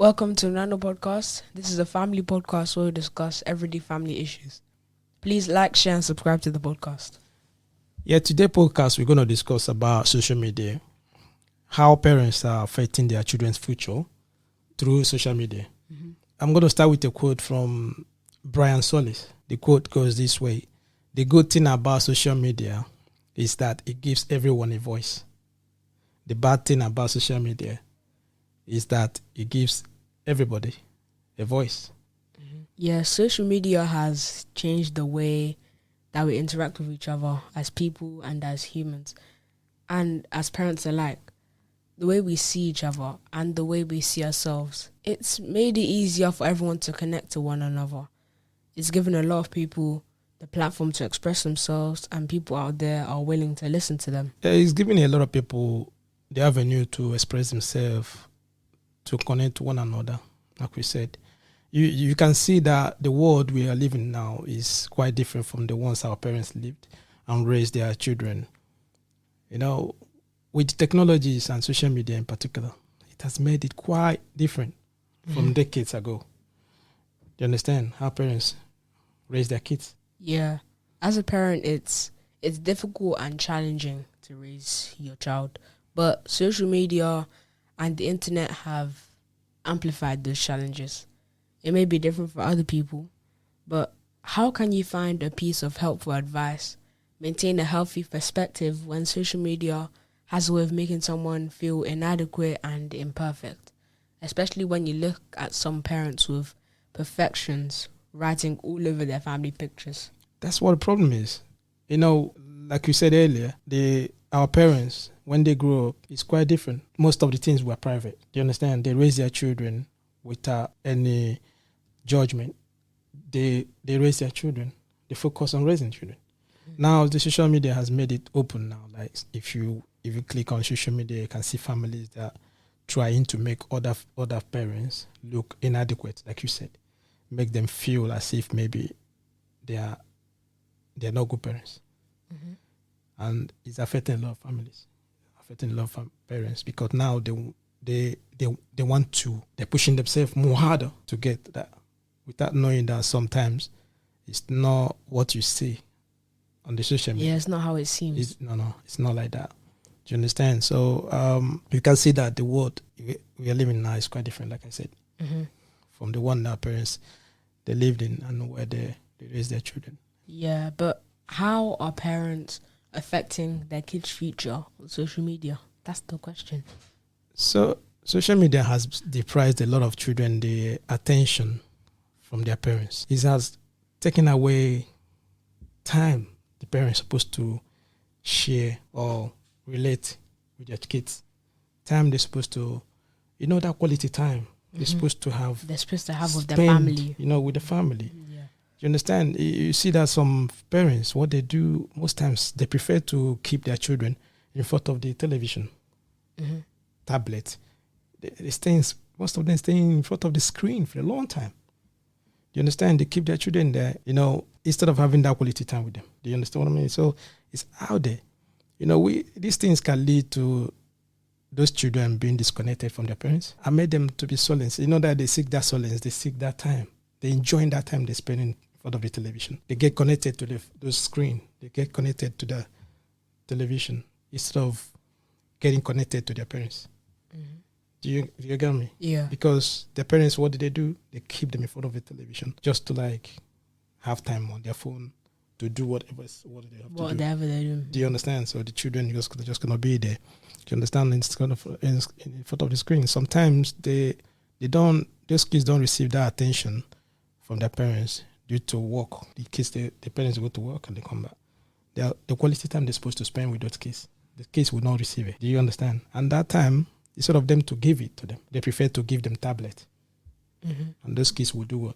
Welcome to Nano Podcast. This is a family podcast where we discuss everyday family issues. Please like, share, and subscribe to the podcast. Yeah, today podcast we're going to discuss about social media, how parents are affecting their children's future through social media. Mm-hmm. I'm going to start with a quote from Brian Solis. The quote goes this way: "The good thing about social media is that it gives everyone a voice. The bad thing about social media is that it gives everybody a voice." Yeah, social media has changed the way that we interact with each other as people and as humans and as parents alike. The way we see each other and the way we see ourselves. It's made it easier for everyone to connect to one another. It's given a lot of people the platform to express themselves, and people out there are willing to listen to them. It's giving a lot of people the avenue to express themselves, to connect to one another. Like we said, you can see that the world we are living now is quite different from the ones our parents lived and raised their children. You know, with technologies and social media in particular, it has made it quite different from decades ago. Do you understand how parents raise their kids? Yeah. As a parent, it's difficult and challenging to raise your child. But social media and the internet have amplified those challenges. It may be different for other people, but how can you find a piece of helpful advice, maintain a healthy perspective when social media has a way of making someone feel inadequate and imperfect? Especially when you look at some parents with perfections writing all over their family pictures. That's what the problem is. You know, like you said earlier, our parents, when they grew up, it's quite different. Most of the things were private. Do you understand? They raise their children without any judgment. They raise their children. They focus on raising children. Mm-hmm. Now the social media has made it open now. Like if you click on social media, you can see families that are trying to make other parents look inadequate, like you said, make them feel as if maybe they're not good parents. Mm-hmm. And it's affecting a lot of families, affecting a lot of parents, because now they're pushing themselves more harder to get that, without knowing that sometimes it's not what you see on the social media. Yeah, it's not how it seems. It's not like that. Do you understand? So you can see that the world we are living now is quite different, like I said, from the one that parents they lived in and where they raised their children. Yeah, but how are parents affecting their kids' future on social media? That's the question. So social media has deprived a lot of children the attention from their parents. It has taken away time the parents are supposed to share or relate with their kids. Time they're supposed to, that quality time they're supposed to have. They're supposed to have with their family. With the family. Yeah. You understand? You see that some parents, what they do most times, they prefer to keep their children in front of the television, tablet. Most of them stay in front of the screen for a long time. You understand? They keep their children there, instead of having that quality time with them. Do you understand what I mean? So it's out there. These things can lead to those children being disconnected from their parents. I made them to be solace. That they seek that solace, they seek that time. They enjoy that time they spend in front of the television. They get connected to the screen. They get connected to the television instead of getting connected to their parents. Mm-hmm. Do you get me? Yeah. Because their parents, what do? They keep them in front of the television just to have time on their phone to do whatever they have to do. Whatever they do. Do you understand? So the children just gonna be there. Do you understand? In front of the screen. Sometimes those kids don't receive that attention from their parents due to work. The parents go to work and they come back. The quality time they're supposed to spend with those kids, the kids will not receive it. Do you understand? And that time, instead of them to give it to them, they prefer to give them tablet. Mm-hmm. And those kids will do what?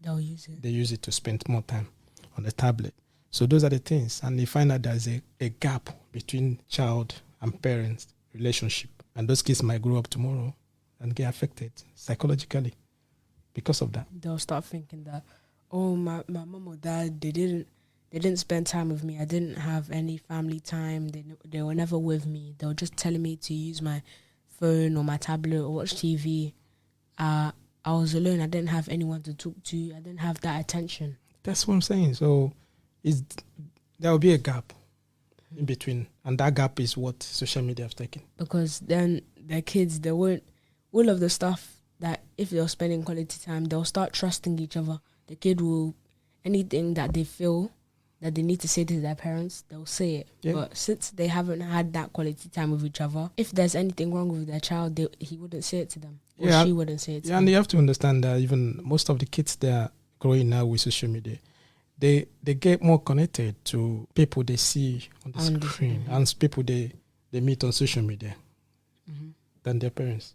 They'll use it. They use it to spend more time on the tablet. So those are the things. And they find out there's a gap between child and parents relationship. And those kids might grow up tomorrow and get affected psychologically because of that. They'll start thinking that, my mom or dad, they didn't spend time with me. I didn't have any family time. They were never with me. They were just telling me to use my phone or my tablet or watch TV. I was alone. I didn't have anyone to talk to. I didn't have that attention. That's what I'm saying. So there will be a gap in between, and that gap is what social media have taken. Because then the kids, they won't, all of the stuff that if they're spending quality time, they'll start trusting each other. The kid will, anything that they feel that they need to say to their parents, they'll say it. Yeah. But since they haven't had that quality time with each other, if there's anything wrong with their child, he wouldn't say it to them. Or she wouldn't say it to them. And you have to understand that even most of the kids that are growing now with social media, they get more connected to people they see on the screen and people they meet on social media than their parents.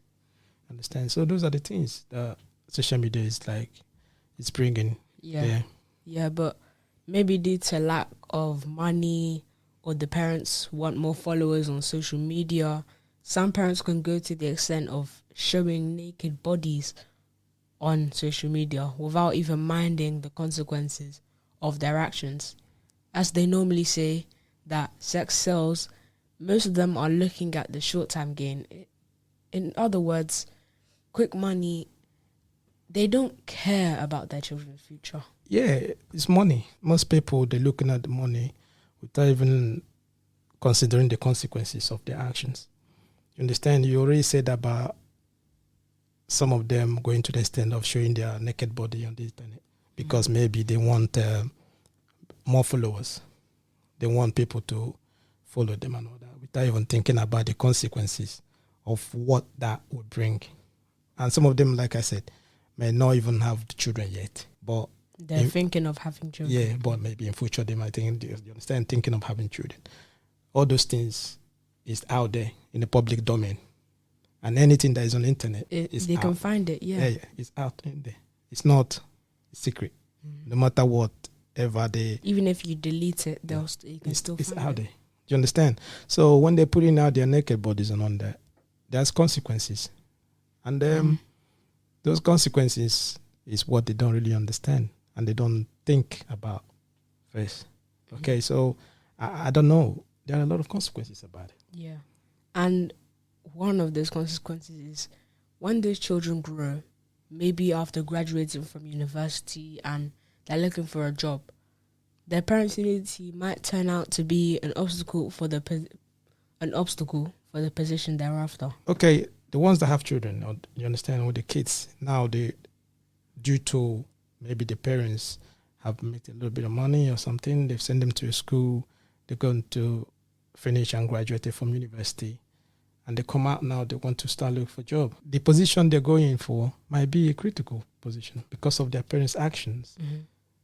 Understand? So those are the things that social media is like, it's bringing. Yeah, but maybe due to lack of money or the parents want more followers on social media, some parents can go to the extent of showing naked bodies on social media without even minding the consequences of their actions. As they normally say that sex sells, most of them are looking at the short-term gain. In other words, quick money. They don't care about their children's future. Yeah, it's money. Most people, they're looking at the money without even considering the consequences of their actions. You understand? You already said about some of them going to the extent of showing their naked body on the internet because maybe they want more followers. They want people to follow them and all that without even thinking about the consequences of what that would bring. And some of them, like I said, may not even have the children yet, but they're thinking of having children. Yeah, but maybe in future they might think, you understand, thinking of having children. All those things is out there in the public domain. And anything that is on the internet is they out. can find it, yeah. Yeah, it's out in there. It's not a secret. No matter whatever they... Even if you delete it, you can still find it. It's out there. Do you understand? So when they're putting out their naked bodies and on that, there's consequences. And those consequences is what they don't really understand and they don't think about first. Okay, so I don't know. There are a lot of consequences about it. Yeah. And one of those consequences is when those children grow, maybe after graduating from university and they're looking for a job, their parents' unity might turn out to be an obstacle for the position thereafter. Okay, the ones that have children, or you understand, with the kids now, due to maybe the parents have made a little bit of money or something, they've sent them to a school, they're going to finish and graduate from university, and they come out now, they want to start looking for a job. The position they're going for might be a critical position because of their parents' actions.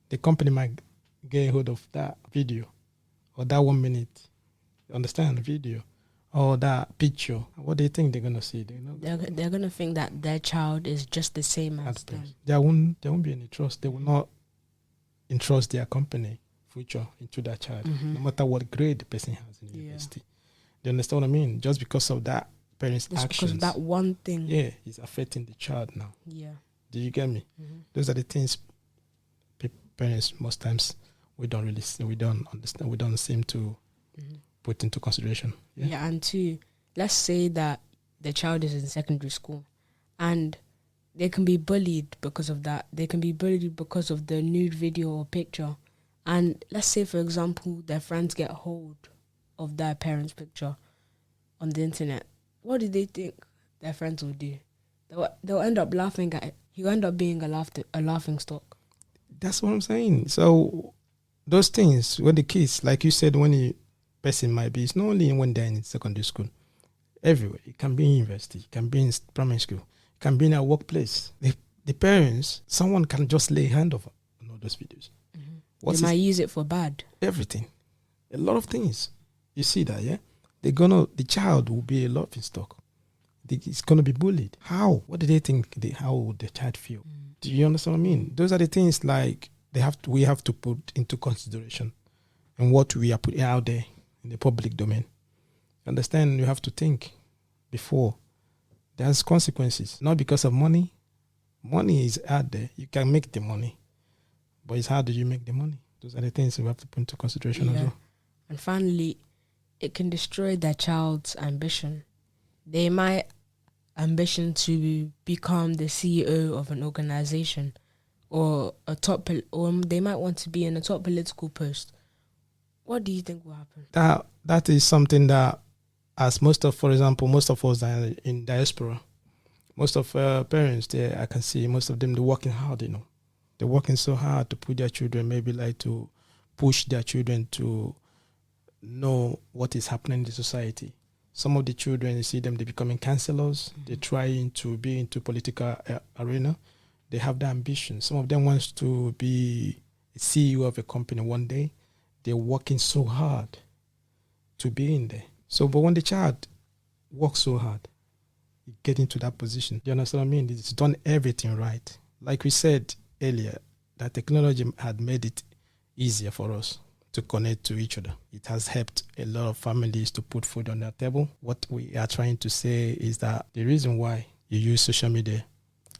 The company might get hold of that video or that 1 minute, understand, video, or that picture. What do you think they're going to see? They're going to think that their child is just the same as them. There won't be any trust. They will not entrust their company future into that child, no matter what grade the person has in university. Do you understand what I mean? Just because of that parents' actions. Because of that one thing. Yeah, it's affecting the child now. Yeah. Do you get me? Those are the things parents most times we don't understand. We don't seem to put into consideration. Yeah, and two, let's say that the child is in secondary school and they can be bullied because of that. They can be bullied because of the nude video or picture. And let's say, for example, their friends get hold of their parents' picture on the internet. What do they think their friends will do? They'll end up laughing at it. He'll end up being a laughing stock. That's what I'm saying. So those things, when the kids, like you said, when a person might be, it's not only when they're in secondary school, everywhere. It can be in university, it can be in primary school, it can be in a workplace. The parents, someone can just lay hand over on all those videos. They might use it for bad. Everything. A lot of things. You see that, yeah? The child will be a laughing stock. It's going to be bullied. How? What do they think? How would the child feel? Do you understand what I mean? Those are the things like we have to put into consideration and what we are putting out there in the public domain. Understand? You have to think before. There's consequences. Not because of money. Money is out there. You can make the money. But it's how do you make the money? Those are the things we have to put into consideration as well. And finally, it can destroy their child's ambition. They might ambition to become the CEO of an organization, or or they might want to be in a top political post, what do you think will happen? That is something that, as most of us are in diaspora, most of parents there, I can see most of them, they're working hard, they're working so hard to put their children, maybe like to push their children to know what is happening in the society. Some of the children, you see them, they're becoming councillors, they're trying to be into political arena, they have the ambition. Some of them wants to be a CEO of a company one day. They're working so hard to be in there. So, but when the child works so hard, you get into that position. Do you understand what I mean? It's done everything right. Like we said earlier, that technology had made it easier for us to connect to each other. It has helped a lot of families to put food on their table. What we are trying to say is that the reason why you use social media,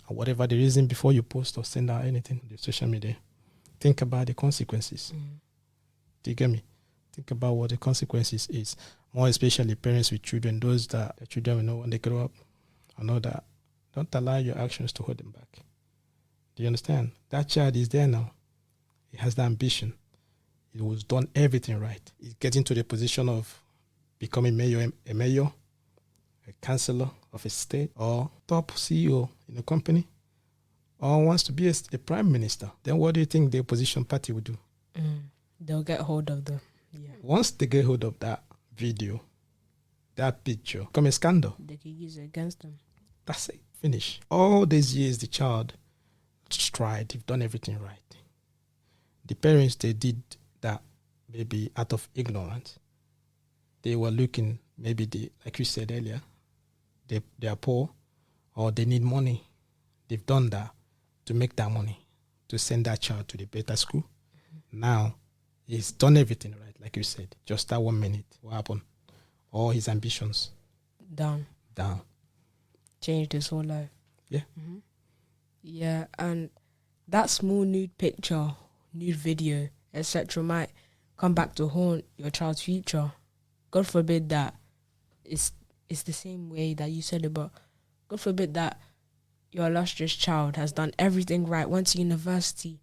or whatever the reason, before you post or send out anything on the social media, think about the consequences. Do you get me? Think about what the consequences is. More especially parents with children, those that the children will know when they grow up. I know that. Don't allow your actions to hold them back. Do you understand? That child is there now. He has the ambition. He was done everything right. He's getting to the position of becoming a mayor, a councillor of a state, or top CEO in a company, or wants to be a prime minister. Then what do you think the opposition party will do? They'll get hold of Once they get hold of that video, that picture, become a scandal. They can use it against them. That's it. Finish. All these years, the child tried. They've done everything right. The parents, they did that maybe out of ignorance. They were looking, maybe like you said earlier, they are poor or they need money. They've done that to make that money, to send that child to the better school. Now, he's done everything right, like you said. Just that 1 minute. What happened? All his ambitions. Down. Changed his whole life. Yeah. Yeah, and that small nude picture, nude video, etc. might come back to haunt your child's future. God forbid that it's the same way that you said it, but God forbid that your illustrious child has done everything right, went to university,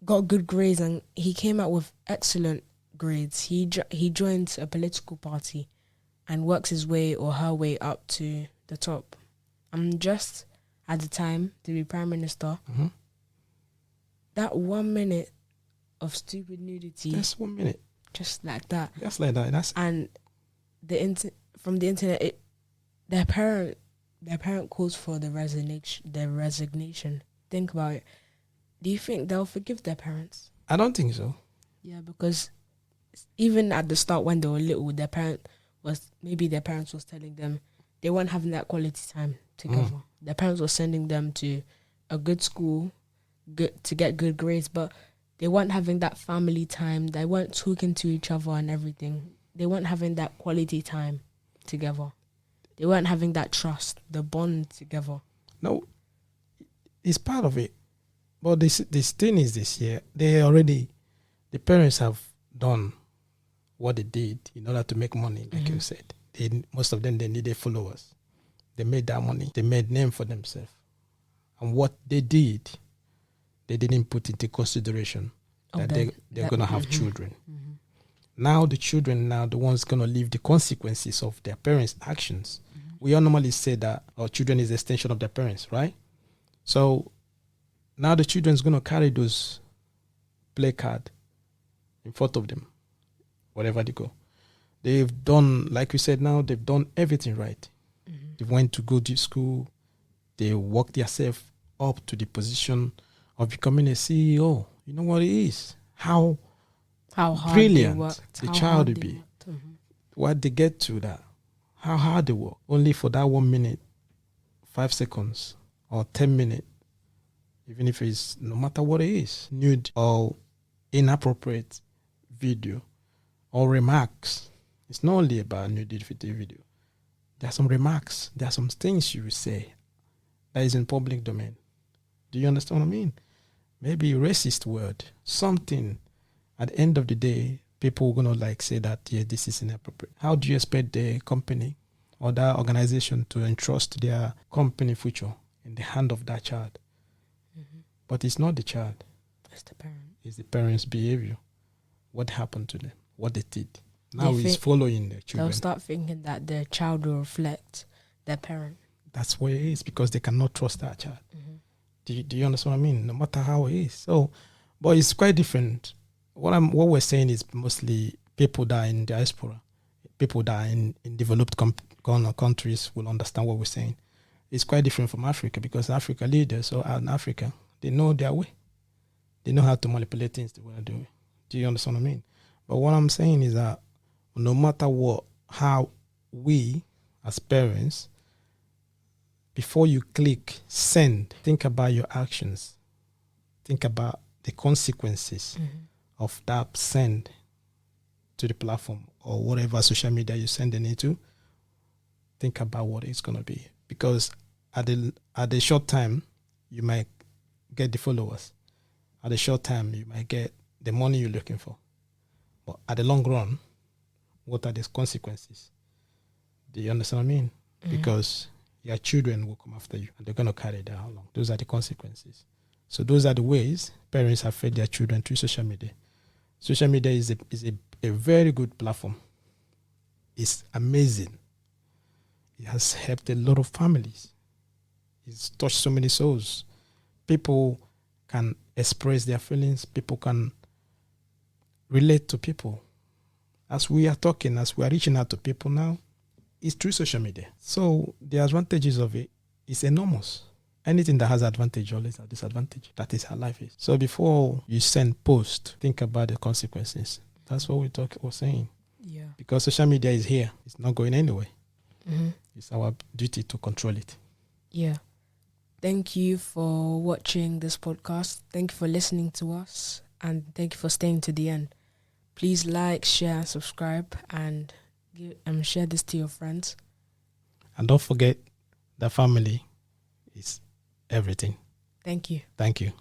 got good grades, and he came out with excellent grades. He joined a political party and works his way or her way up to the top. Just at the time to be prime minister, that 1 minute of stupid nudity. That's 1 minute. Just like that. Just like that. And from the internet, their parent calls for the resignation. Think about it. Do you think they'll forgive their parents? I don't think so. Yeah, because even at the start when they were little, their parents was telling them they weren't having that quality time together. Their parents were sending them to a good school, to get good grades, but they weren't having that family time. They weren't talking to each other and everything. They weren't having that quality time together. They weren't having that trust, the bond together. No, it's part of it. But this thing is this year, the parents have done what they did in order to make money, like you said. Most of them, they needed followers. They made that money. They made name for themselves. And what they did, they didn't put into consideration that they're going to have children. Now the children, the ones going to live the consequences of their parents' actions. We all normally say that our children is the extension of their parents, right? So now the children's going to carry those play card in front of them, wherever they go. They've done, like we said now, they've done everything right. They went to go to school. They worked themselves up to the position of becoming a CEO. You know what it is? How hard brilliant the child will be. What they get to that. How hard they work. Only for that 1 minute, 5 seconds, or 10 minutes. Even if it's, no matter what it is, nude or inappropriate video or remarks. It's not only about nudity video. There are some remarks. There are some things you will say that is in public domain. Do you understand what I mean? Maybe a racist word. Something. At the end of the day, people are going to say that, yeah, this is inappropriate. How do you expect the company or that organization to entrust their company future in the hand of that child. But it's not the child. It's the parent. It's the parents' behavior. What happened to them? What they did. Now They he's think- following their They'll children. start thinking that their child will reflect their parent. That's what it is, because they cannot trust that child. Do you understand what I mean? No matter how it is. So, but it's quite different. What we're saying is mostly people that are in diaspora, people that are in developed countries will understand what we're saying. It's quite different from Africa, because Africa leaders or in Africa, they know their way. They know how to manipulate things the way they do it. Do you understand what I mean? But what I'm saying is that no matter what, how we as parents, before you click send, think about your actions. Think about the consequences of that send to the platform or whatever social media you're sending it to. Think about what it's going to be. Because at the short time, you might get the followers. At the short time, you might get the money you're looking for. But at the long run, what are the consequences? Do you understand what I mean? Because your children will come after you and they're going to carry that along. Those are the consequences. So those are the ways parents have fed their children through social media. Social media is a very good platform. It's amazing. It has helped a lot of families. It's touched so many souls. People can express their feelings. People can relate to people. As we are talking, as we are reaching out to people now, it's through social media. So the advantages of it is enormous. Anything that has advantage always has disadvantage. That is how life is. So before you send post, think about the consequences. That's what we're saying. Yeah. Because social media is here. It's not going anywhere. It's our duty to control it. Yeah. Thank you for watching this podcast. Thank you for listening to us. And thank you for staying to the end. Please like, share, and subscribe. And share this to your friends. And don't forget that family is everything. Thank you. Thank you.